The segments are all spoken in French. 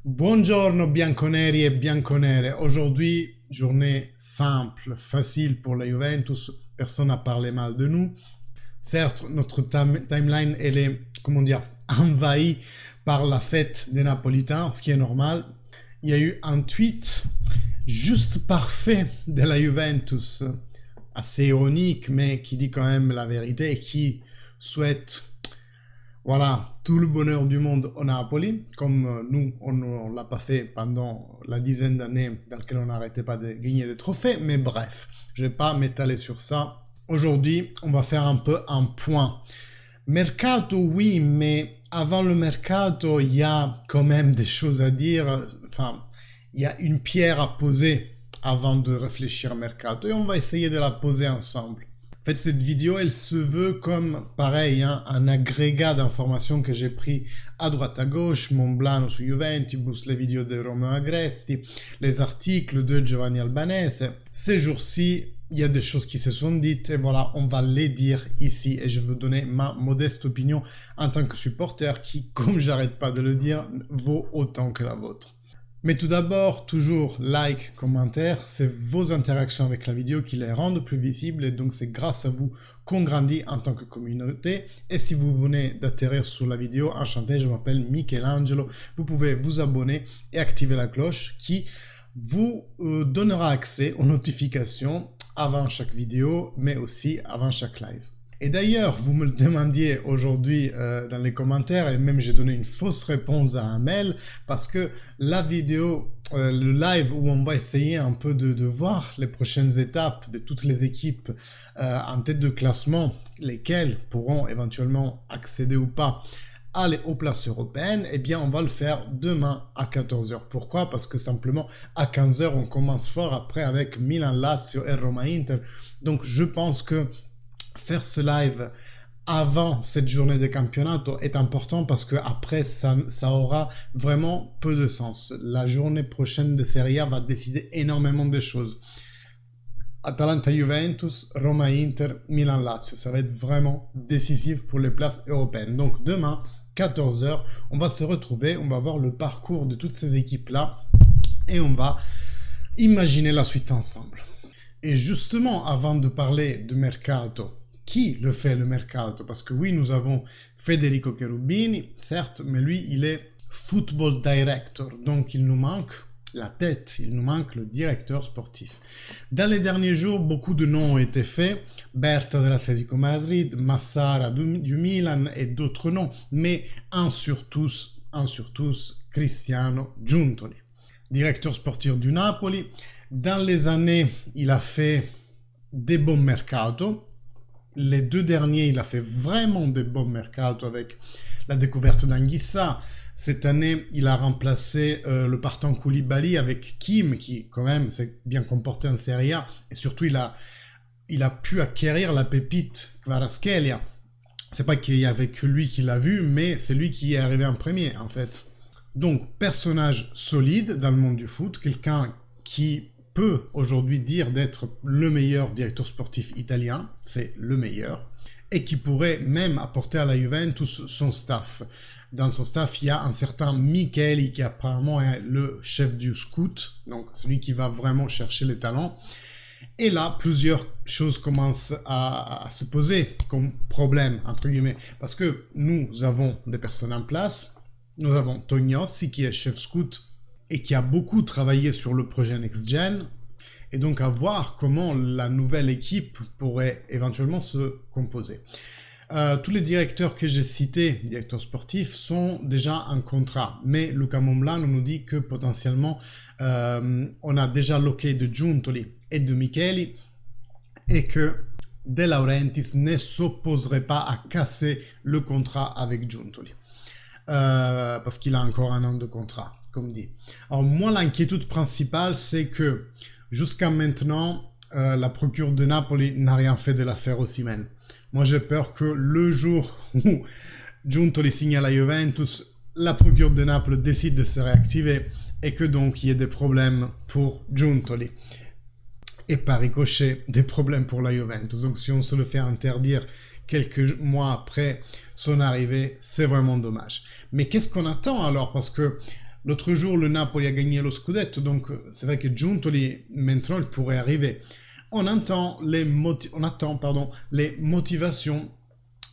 Buongiorno bianconeri et bianconere. Aujourd'hui, journée simple, facile pour la Juventus. Personne n'a parlé mal de nous. Certes, notre timeline, elle est, envahie par la fête des Napolitains, ce qui est normal. Il y a eu un tweet juste parfait de la Juventus, assez ironique, mais qui dit quand même la vérité et qui souhaite tout le bonheur du monde au Napoli, comme nous, on ne l'a pas fait pendant la dizaine d'années dans lesquelles on n'arrêtait pas de gagner des trophées, mais bref, je ne vais pas m'étaler sur ça. Aujourd'hui, on va faire un peu un point. Mercato, oui, mais avant le mercato, il y a quand même des choses à dire, il y a une pierre à poser avant de réfléchir au mercato, et on va essayer de la poser ensemble. En fait, cette vidéo, elle se veut comme, pareil, un agrégat d'informations que j'ai pris à droite à gauche, mon blano su Juventus, les vidéos de Romeo Agresti, les articles de Giovanni Albanese. Ces jours-ci, il y a des choses qui se sont dites et voilà, on va les dire ici et je veux donner ma modeste opinion en tant que supporter qui, comme j'arrête pas de le dire, vaut autant que la vôtre. Mais tout d'abord, toujours like, commentaire, c'est vos interactions avec la vidéo qui les rendent plus visibles et donc c'est grâce à vous qu'on grandit en tant que communauté. Et si vous venez d'atterrir sur la vidéo, enchanté, je m'appelle Michelangelo, vous pouvez vous abonner et activer la cloche qui vous donnera accès aux notifications avant chaque vidéo, mais aussi avant chaque live. Et d'ailleurs, vous me le demandiez aujourd'hui dans les commentaires, et même j'ai donné une fausse réponse à un mail, parce que la vidéo, le live où on va essayer un peu de voir les prochaines étapes de toutes les équipes en tête de classement, lesquelles pourront éventuellement accéder ou pas aux places européennes, eh bien on va le faire demain à 14 h. Pourquoi? Parce que simplement à 15 h on commence fort après avec Milan, Lazio et Roma Inter. Donc je pense que faire ce live avant cette journée de campionato est important parce que après ça aura vraiment peu de sens. La journée prochaine de Serie A va décider énormément de choses. Atalanta Juventus, Roma Inter, Milan Lazio, ça va être vraiment décisif pour les places européennes. Donc demain, 14 h, on va se retrouver, on va voir le parcours de toutes ces équipes-là et on va imaginer la suite ensemble. Et justement, avant de parler de mercato, qui le fait le mercato? Parce que oui, nous avons Federico Cherubini, certes, mais lui, il est football director, donc il nous manque la tête, il nous manque le directeur sportif. Dans les derniers jours, beaucoup de noms ont été faits, Berta de l'Atlético Madrid, Massara du Milan et d'autres noms, mais un sur tous, Cristiano Giuntoli, directeur sportif du Napoli. Dans les années, il a fait des bons mercato. Les deux derniers, il a fait vraiment des bons mercato avec la découverte d'Anguissa. Cette année, il a remplacé le partant Koulibaly avec Kim, qui quand même s'est bien comporté en Serie A. Et surtout, il a pu acquérir la pépite Kvaratskhelia. C'est pas qu'il y avait que lui qui l'a vu, mais c'est lui qui est arrivé en premier, en fait. Donc, personnage solide dans le monde du foot, quelqu'un qui peut aujourd'hui dire d'être le meilleur directeur sportif italien, c'est le meilleur, et qui pourrait même apporter à la Juventus son staff. Dans son staff, il y a un certain Micheli qui apparemment est le chef du scout, donc celui qui va vraiment chercher les talents. Et là, plusieurs choses commencent à se poser comme problème, entre guillemets, parce que nous avons des personnes en place, nous avons Tognozzi qui est chef scout, et qui a beaucoup travaillé sur le projet Next Gen, et donc à voir comment la nouvelle équipe pourrait éventuellement se composer. Tous les directeurs que j'ai cités, directeurs sportifs, sont déjà en contrat, mais Luca Monblano nous dit que potentiellement on a déjà l'ok de Giuntoli et de Micheli, et que De Laurentiis ne s'opposerait pas à casser le contrat avec Giuntoli, parce qu'il a encore un an de contrat, comme dit. Alors moi, l'inquiétude principale, c'est que jusqu'à maintenant, la procure de Napoli n'a rien fait de l'affaire Osimhen. Moi, j'ai peur que le jour où Giuntoli signe à la Juventus, la procure de Naples décide de se réactiver et que donc il y ait des problèmes pour Giuntoli. Et par ricochet, des problèmes pour la Juventus. Donc si on se le fait interdire quelques mois après son arrivée, c'est vraiment dommage. Mais qu'est-ce qu'on attend alors? Parce que L'autre jour, le Napoli a gagné le Scudetto, donc c'est vrai que Giuntoli, maintenant, il pourrait arriver. On attend les motivations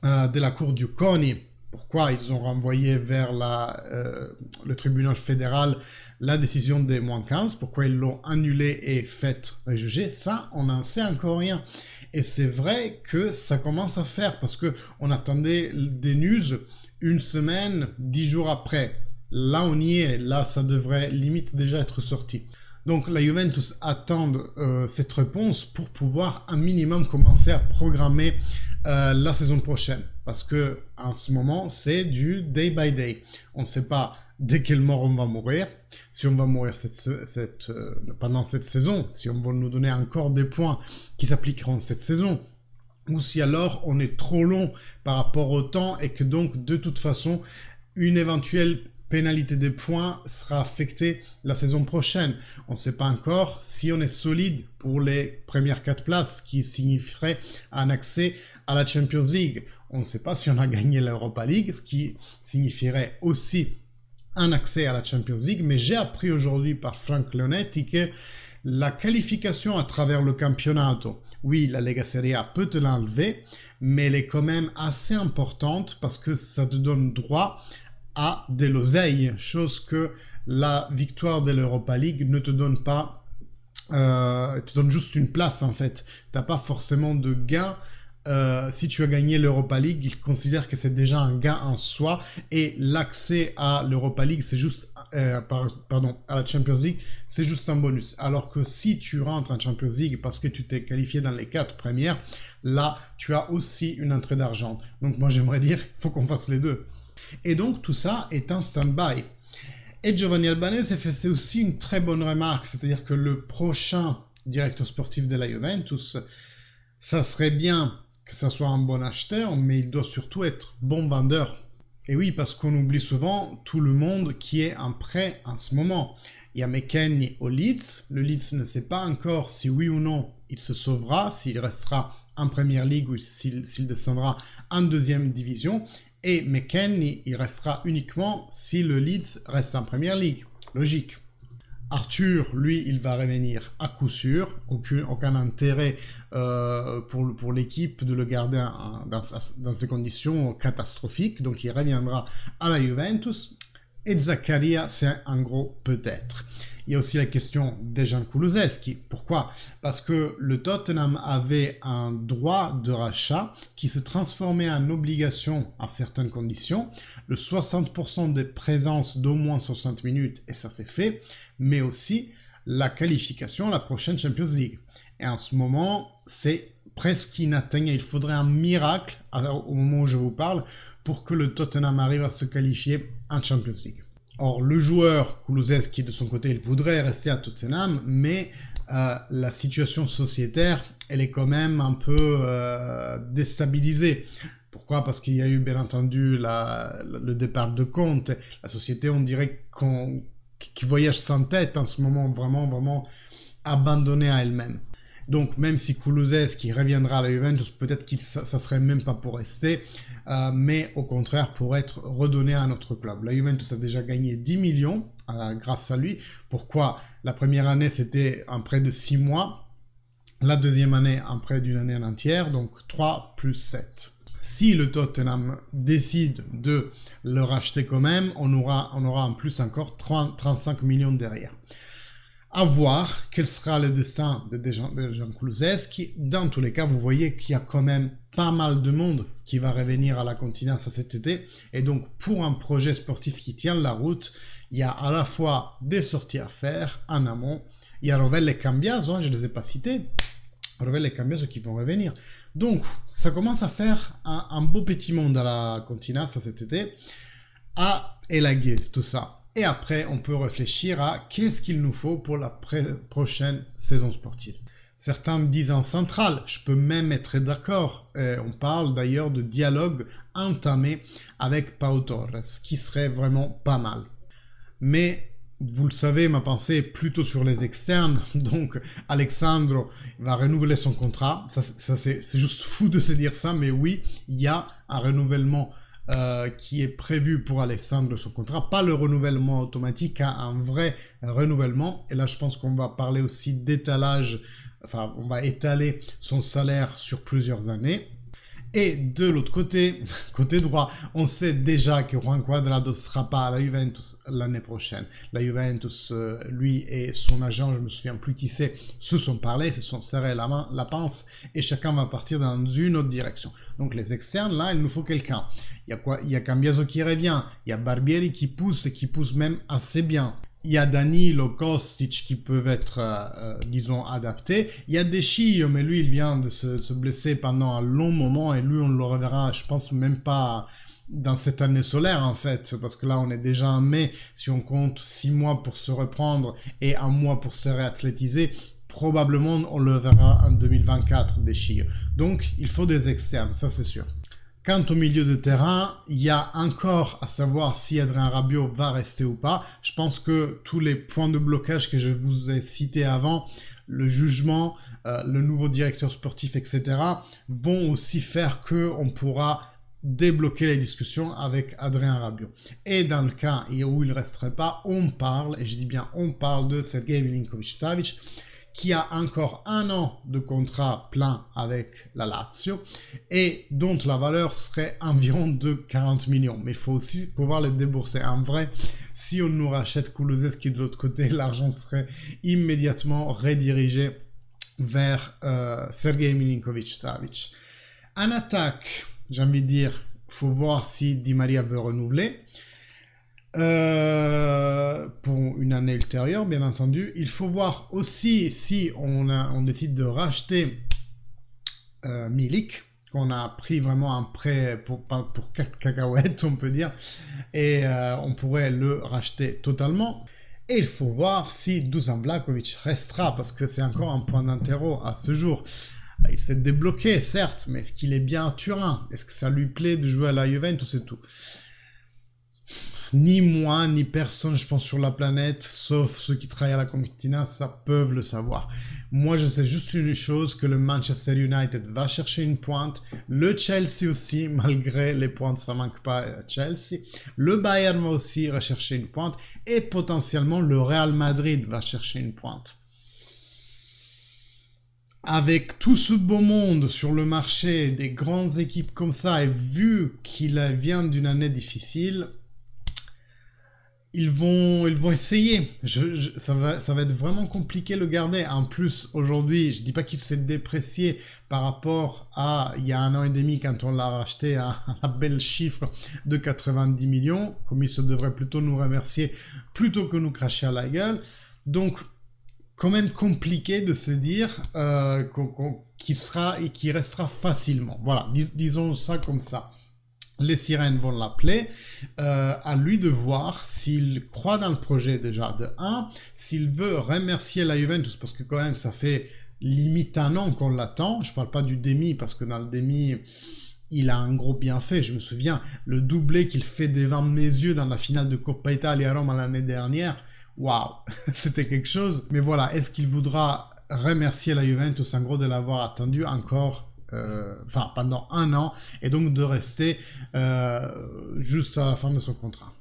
de la cour du CONI. Pourquoi ils ont renvoyé vers le tribunal fédéral la décision des moins 15, pourquoi ils l'ont annulée et fait juger, ça, on n'en sait encore rien. Et c'est vrai que ça commence à faire, parce que on attendait des news une semaine, 10 jours après. Là, on y est. Là, ça devrait limite déjà être sorti. Donc, la Juventus attend cette réponse pour pouvoir un minimum commencer à programmer la saison prochaine. Parce que en ce moment, c'est du day by day. On ne sait pas dès quelle mort on va mourir. Si on va mourir pendant cette saison, si on va nous donner encore des points qui s'appliqueront cette saison, ou si alors on est trop long par rapport au temps et que donc de toute façon une éventuelle pénalité des points sera affectée la saison prochaine. On ne sait pas encore si on est solide pour les premières 4 places, ce qui signifierait un accès à la Champions League. On ne sait pas si on a gagné l'Europa League, ce qui signifierait aussi un accès à la Champions League. Mais j'ai appris aujourd'hui par Frank Leonetti que la qualification à travers le campionato, oui, la Lega Serie A peut te l'enlever, mais elle est quand même assez importante parce que ça te donne droit à de l'oseille, chose que la victoire de l'Europa League ne te donne pas, te donne juste une place en fait. T'as pas forcément de gain. Si tu as gagné l'Europa League, ils considèrent que c'est déjà un gain en soi, et l'accès à l'Europa League, c'est juste, à la Champions League, c'est juste un bonus. Alors que si tu rentres en Champions League parce que tu t'es qualifié dans les 4 premières, là, tu as aussi une entrée d'argent. Donc moi, j'aimerais dire, il faut qu'on fasse les deux. Et donc, tout ça est en stand-by. Et Giovanni Albanese fait aussi une très bonne remarque, c'est-à-dire que le prochain directeur sportif de la Juventus, ça serait bien que ça soit un bon acheteur, mais il doit surtout être bon vendeur. Et oui, parce qu'on oublie souvent tout le monde qui est en prêt en ce moment. Il y a McKennie au Leeds. Le Leeds ne sait pas encore si oui ou non il se sauvera, s'il restera en Première Ligue ou s'il descendra en deuxième division. Et McKennie, il restera uniquement si le Leeds reste en Première Ligue. Logique. Arthur, lui, il va revenir à coup sûr. Aucun intérêt pour l'équipe de le garder dans ces conditions catastrophiques. Donc, il reviendra à la Juventus. Et Zaccaria, c'est un gros peut-être. Il y a aussi la question de Dejan Kulusevski. Pourquoi? Parce que le Tottenham avait un droit de rachat qui se transformait en obligation à certaines conditions. Le 60% des présences d'au moins 60 minutes, et ça c'est fait, mais aussi la qualification à la prochaine Champions League. Et en ce moment, c'est presque inatteignable. Il faudrait un miracle, au moment où je vous parle, pour que le Tottenham arrive à se qualifier en Champions League. Or, le joueur Kulusevski, de son côté, il voudrait rester à Tottenham, mais la situation sociétaire, elle est quand même un peu déstabilisée. Pourquoi? Parce qu'il y a eu, bien entendu, le départ de Conte. La société, on dirait qu'il voyage sans tête en ce moment, vraiment, vraiment abandonnée à elle-même. Donc, même si Kulusevski reviendra à la Juventus, peut-être que ça serait même pas pour rester, mais au contraire pour être redonné à notre club. La Juventus a déjà gagné 10 millions grâce à lui. Pourquoi? La première année, c'était un prêt de 6 mois. La deuxième année, un prêt d'une année entière, donc 3 plus 7. Si le Tottenham décide de le racheter quand même, on aura en plus encore 35 millions derrière. À voir quel sera le destin de Dejan Kulusevski. Dans tous les cas, vous voyez qu'il y a quand même pas mal de monde qui va revenir à la Continenza cet été. Et donc, pour un projet sportif qui tient la route, il y a à la fois des sorties à faire en amont. Il y a Rovella et Cambiaso, je ne les ai pas cités. Rovella et Cambiaso qui vont revenir. Donc, ça commence à faire un beau petit monde à la Continenza cet été. À élaguer tout ça. Et après, on peut réfléchir à qu'est-ce qu'il nous faut pour la prochaine saison sportive. Certains disent en centrale, je peux même être d'accord. On parle d'ailleurs de dialogue entamé avec Pau Torres, qui serait vraiment pas mal. Mais vous le savez, ma pensée est plutôt sur les externes. Donc, Alexandro va renouveler son contrat. Ça c'est juste fou de se dire ça, mais oui, il y a un renouvellement qui est prévu pour Alessandro de son contrat, pas le renouvellement automatique, hein, un vrai renouvellement. Et là, je pense qu'on va parler aussi d'étalage, enfin, on va étaler son salaire sur plusieurs années. Et de l'autre côté, côté droit, on sait déjà que Juan Cuadrado ne sera pas à la Juventus l'année prochaine. La Juventus, lui et son agent, je me souviens plus qui c'est, se sont parlé, se sont serré la pince et chacun va partir dans une autre direction. Donc les externes, là, il nous faut quelqu'un. Il y a quoi? Il y a Cambiaso qui revient, il y a Barbieri qui pousse et qui pousse même assez bien. Il y a Danilo, Kostic qui peuvent être, disons, adaptés. Il y a Deschillo, mais lui, il vient de se blesser pendant un long moment et lui, on le reverra, je pense, même pas dans cette année solaire, en fait, parce que là, on est déjà en mai. Si on compte 6 mois pour se reprendre et 1 mois pour se réathlétiser, probablement, on le verra en 2024, Deschillo. Donc, il faut des externes, ça, c'est sûr. Quant au milieu de terrain, il y a encore à savoir si Adrien Rabiot va rester ou pas. Je pense que tous les points de blocage que je vous ai cités avant, le jugement, le nouveau directeur sportif, etc., vont aussi faire que on pourra débloquer les discussions avec Adrien Rabiot. Et dans le cas où il ne resterait pas, on parle, et je dis bien on parle de Sergej Milinkovic-Savic, qui a encore 1 an de contrat plein avec la Lazio et dont la valeur serait environ de 40 millions. Mais il faut aussi pouvoir les débourser. En vrai, si on nous rachète Kulusevski de l'autre côté, l'argent serait immédiatement redirigé vers Sergej Milinkovic-Savic. En attaque, j'ai envie de dire, il faut voir si Di Maria veut renouveler. Pour une année ultérieure, bien entendu. Il faut voir aussi si on décide de racheter Milik, qu'on a pris vraiment un prêt pour 4 cacahuètes, on peut dire, et on pourrait le racheter totalement. Et il faut voir si Dusan Vlahovic restera, parce que c'est encore un point d'interro à ce jour. Il s'est débloqué, certes, mais est-ce qu'il est bien à Turin? Est-ce que ça lui plaît de jouer à la Juventus et tout? Ni moi, ni personne, je pense, sur la planète, sauf ceux qui travaillent à la Comitina, ça peuvent le savoir. Moi, je sais juste une chose, que le Manchester United va chercher une pointe, le Chelsea aussi, malgré les pointes, ça manque pas à Chelsea, le Bayern va aussi rechercher une pointe, et potentiellement le Real Madrid va chercher une pointe. Avec tout ce beau monde sur le marché, des grandes équipes comme ça, et vu qu'il vient d'une année difficile, ils vont essayer. Ça va être vraiment compliqué de le garder. En plus, aujourd'hui, je dis pas qu'il s'est déprécié par rapport à il y a 1 an et demi quand on l'a racheté à un bel chiffre de 90 millions, comme il se devrait plutôt nous remercier plutôt que nous cracher à la gueule. Donc, quand même compliqué de se dire qu'il restera facilement. Voilà, disons ça comme ça. Les sirènes vont l'appeler, à lui de voir s'il croit dans le projet déjà de 1, s'il veut remercier la Juventus, parce que quand même ça fait limite 1 an qu'on l'attend. Je parle pas du demi, parce que dans le demi, il a un gros bienfait. Je me souviens, le doublé qu'il fait devant mes yeux dans la finale de Coppa Italia à Rome l'année dernière, waouh, c'était quelque chose. Mais voilà, est-ce qu'il voudra remercier la Juventus en gros de l'avoir attendu encore pendant 1 an, et donc de rester juste à la fin de son contrat.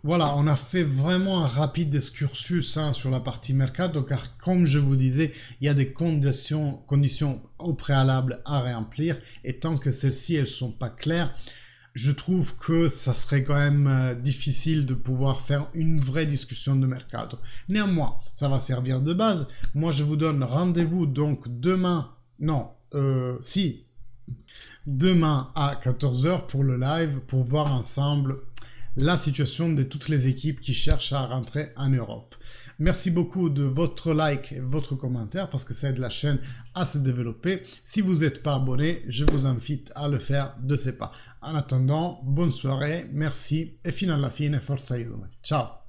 Voilà, on a fait vraiment un rapide excursus sur la partie mercato, car comme je vous disais, il y a des conditions au préalable à remplir, et tant que celles-ci elles sont pas claires, je trouve que ça serait quand même difficile de pouvoir faire une vraie discussion de mercato. Néanmoins, ça va servir de base. Moi, je vous donne rendez-vous donc demain à 14h pour le live, pour voir ensemble la situation de toutes les équipes qui cherchent à rentrer en Europe. Merci beaucoup de votre like et votre commentaire, parce que ça aide la chaîne à se développer. Si vous n'êtes pas abonné, je vous invite à le faire de ce pas. En attendant, bonne soirée, merci et fino alla fine, forza Juve. Ciao!